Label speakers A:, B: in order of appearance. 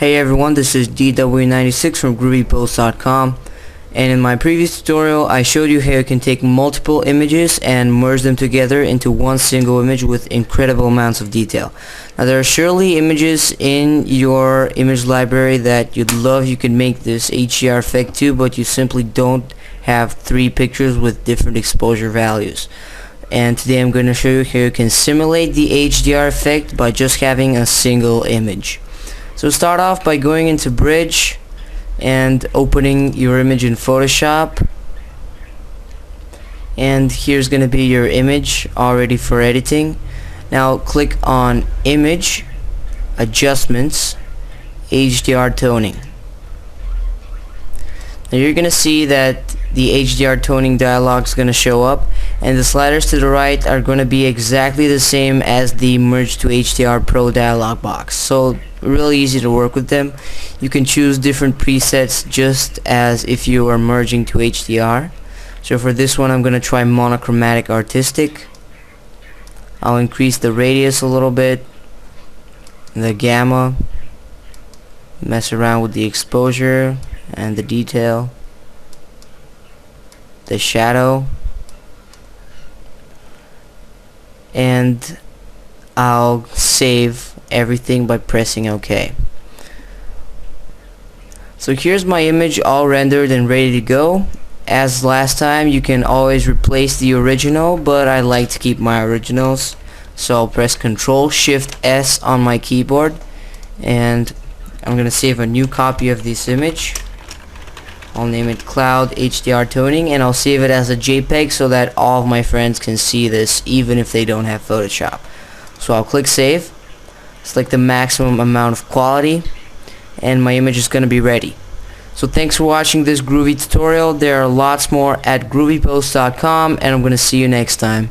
A: Hey everyone, this is DW96 from groovyPost.com, and in my previous tutorial I showed you how you can take multiple images and merge them together into one single image with incredible amounts of detail. Now there are surely images in your image library that you'd love you could make this HDR effect too, but you simply don't have three pictures with different exposure values. And today I'm going to show you how you can simulate the HDR effect by just having a single image. So start off by going into Bridge and opening your image in Photoshop, and here's going to be your image all ready for editing. Now click on Image, Adjustments, HDR Toning. Now you're going to see that the HDR Toning dialog is going to show up, and the sliders to the right are going to be exactly the same as the Merge to HDR Pro dialog box. So really easy to work with them. You can choose different presets just as if you are merging to HDR. So for this one I'm going to try monochromatic artistic. I'll increase the radius a little bit, the gamma, mess around with the exposure and the detail, the shadow, and I'll save everything by pressing OK. So here's my image all rendered and ready to go. As last time, you can always replace the original, but I like to keep my originals, so I'll press Ctrl Shift S on my keyboard, and I'm gonna save a new copy of this image. I'll name it Cloud HDR Toning, and I'll save it as a JPEG so that all of my friends can see this even if they don't have Photoshop. So I'll click Save, select the maximum amount of quality, and my image is going to be ready. So thanks for watching this groovy tutorial. There are lots more at groovypost.com, and I'm going to see you next time.